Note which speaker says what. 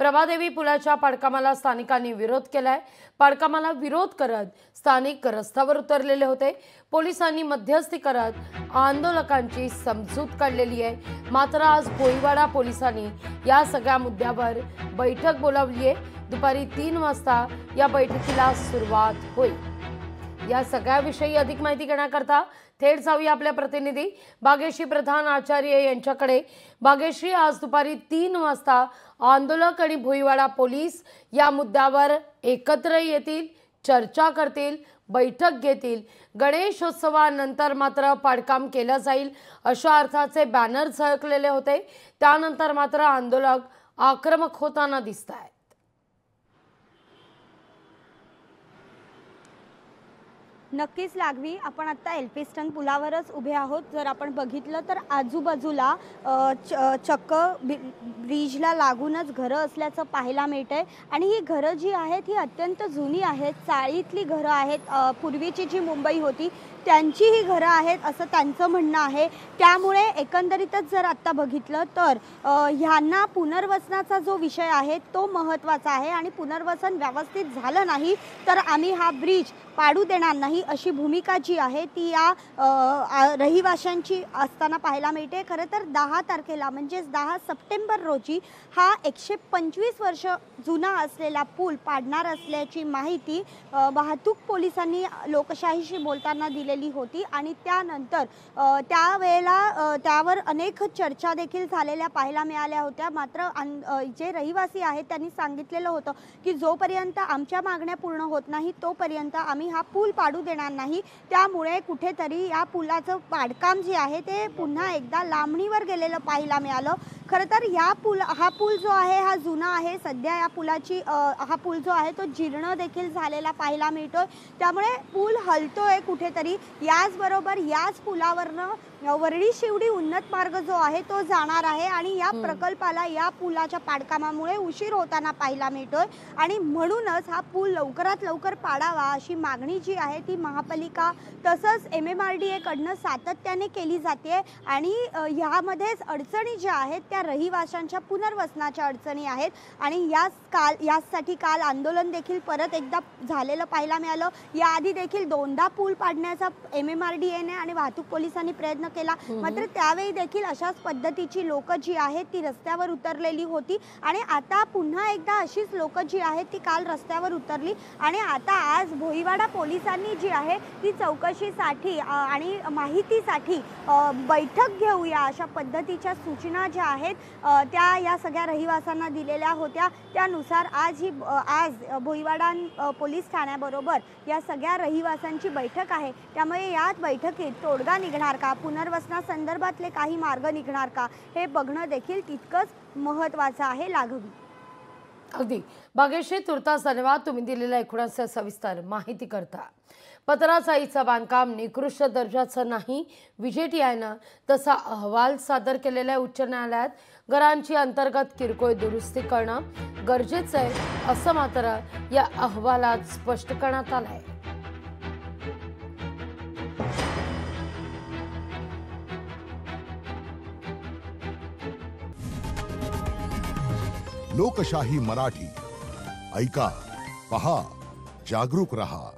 Speaker 1: प्रभादेवी पुलाच्या पाडकामाला स्थानिकांनी विरोध केलाय। पाडकामाला विरोध करत स्थानिक रस्त्यावर उतरलेले होते। पोलिसांनी मध्यस्थी करत आंदोलकांची समजूत काढलेली आहे। मात्र आज भोईवाडा पोलिसांनी या सगळ्या मुद्द्यावर बैठक बोलावली आहे। दुपारी 3 वाजता या बैठकीला सुरुवात होईल। या सगळ्याविषयी अधिक माहिती घेण्याकरता थेट जाऊया आपल्या प्रतिनिधी भाग्यश्री प्रधान आचार्य यांच्याकडे। भाग्यश्री, आज दुपारी 3 वाजता आंदोलक आणि भोईवाडा पोलीस या मुद्द्यावर एकत्र येतील, चर्चा करतील, बैठक घेतील। गणेशोत्सवानंतर मात्र पाडकाम केलं जाईल अशा अर्थाचे बॅनर झळकलेले होते। त्यानंतर मात्र आंदोलक आक्रमक होताना दिसतात।
Speaker 2: नक्कीच लागवी, आपण आता एल्फिस्टन पुलावरच उभे आहोत। जर आपण बघितलं तर आजूबाजूला चक्क ब्रिजला लागूनच घरं असल्याचं पाहायला मिळतंय आणि ही घरं जी आहेत ही अत्यंत जुनी आहेत, चाळीतली घरं आहेत। पूर्वीची जी मुंबई होती त्यांची ही घरं आहेत असं त्यांचं म्हणणं आहे। त्यामुळे एकंदरीतच जर आता बघितलं तर ह्यांना पुनर्वसनाचा जो विषय आहे तो महत्त्वाचा आहे आणि पुनर्वसन व्यवस्थित झालं नाही तर आम्ही हा ब्रिज पाडू देणार नाही अशी भूमिका जी आहे ती या रहिवाशांची असताना पाहायला मिळते। खरं तर 10 तारखेला म्हणजेच 10 सप्टेंबर रोजी हा 125 वर्ष जुना असलेला पूल पाडणार असल्याची माहिती वाहतूक पोलिसांनी लोकशाहीशी बोलताना दिलेली होती आणि त्यानंतर त्यावेळेला त्यावर अनेक चर्चा देखील झालेल्या पाहायला मिळाल्या होत्या। मात्र जे रहिवासी आहेत त्यांनी सांगितलेलं होतं की जोपर्यंत आमच्या मागण्या पूर्ण होत नाही तोपर्यंत आम्ही हा पूल पाडू देणार नाही। त्यामुळे कुठेतरी या पुलाचं पाडकाम जे आहे ते पुन्हा एकदा लांबणीवर गेलेलं पाहायला मिळालं। खरं तर हा पूल जो आहे हा जुना आहे। सध्या या पुलाची हा पूल जो आहे तो जीर्ण देखील झालेला पाहायला मिळतोय। त्यामुळे पूल हलतोय कुठेतरी। याचबरोबर याच पुलावरनं वरळी शिवडी उन्नत मार्ग जो आहे तो जाणार आहे आणि या प्रकल्पाला या पुलाच्या पाडकामामुळे उशीर होताना पाहायला मिळतोय आणि म्हणूनच हा पूल लवकरात लवकर पाडावा अशी मागणी जी आहे ती महापालिका तसंच MMRDA कडनं सातत्याने केली जाते आणि ह्यामध्येच अडचणी ज्या आहेत त्या रहिवाशांच्या पुनर्वसनाच्या अडचणी आहेत आणि यासाठी काल आंदोलन देखील परत एकदा झालेलं पाहायला मिळालं। याआधी देखील 2दा पूल पाडण्याचा MMRDA ने आणि वाहतूक पोलिसांनी प्रयत्न केला, मात्र त्यावेळी देखील अशाच पद्धतीची लोक जी आहेत ती रस्त्यावर उतरलेली होती आणि आता पुन्हा एकदा अशीच लोक जी आहेत ती काल रस्त्यावर उतरली आणि आता आज भोईवाडा पोलिसांनी जी आहे ती चौकशीसाठी आणि माहितीसाठी बैठक घेऊया अशा पद्धतीच्या सूचना ज्या आहेत त्या या सगळ्या रहिवाशांना दिलेल्या होत्या। त्यानुसार आज भोईवाडा पोलीस ठाण्याबरोबर या सगळ्या रहिवाशांची बैठक आहे। त्यामुळे या बैठकीत तोडगा निघणार का, पुनर्वसना संदर्भातले काही मार्ग निघणार का हे बघणं देखील तितकंच महत्त्वाचं आहे। लागवी,
Speaker 1: अगदी भाग्यश्री, तुर्तास धन्यवाद तुम्ही दिलेल्या एकूणच सविस्तर माहिती करता। पत्राचाईचं बांधकाम निकृष्ट दर्जाचं नाही, VJTIनं तसा अहवाल सादर केलेला आहे उच्च न्यायालयात। घरांची अंतर्गत किरकोळ दुरुस्ती करणं गरजेचं आहे असं मात्र या अहवालात स्पष्ट करण्यात आलं आहे।
Speaker 3: लोकशाही मराठी ऐका, पहा, जागरूक रहा।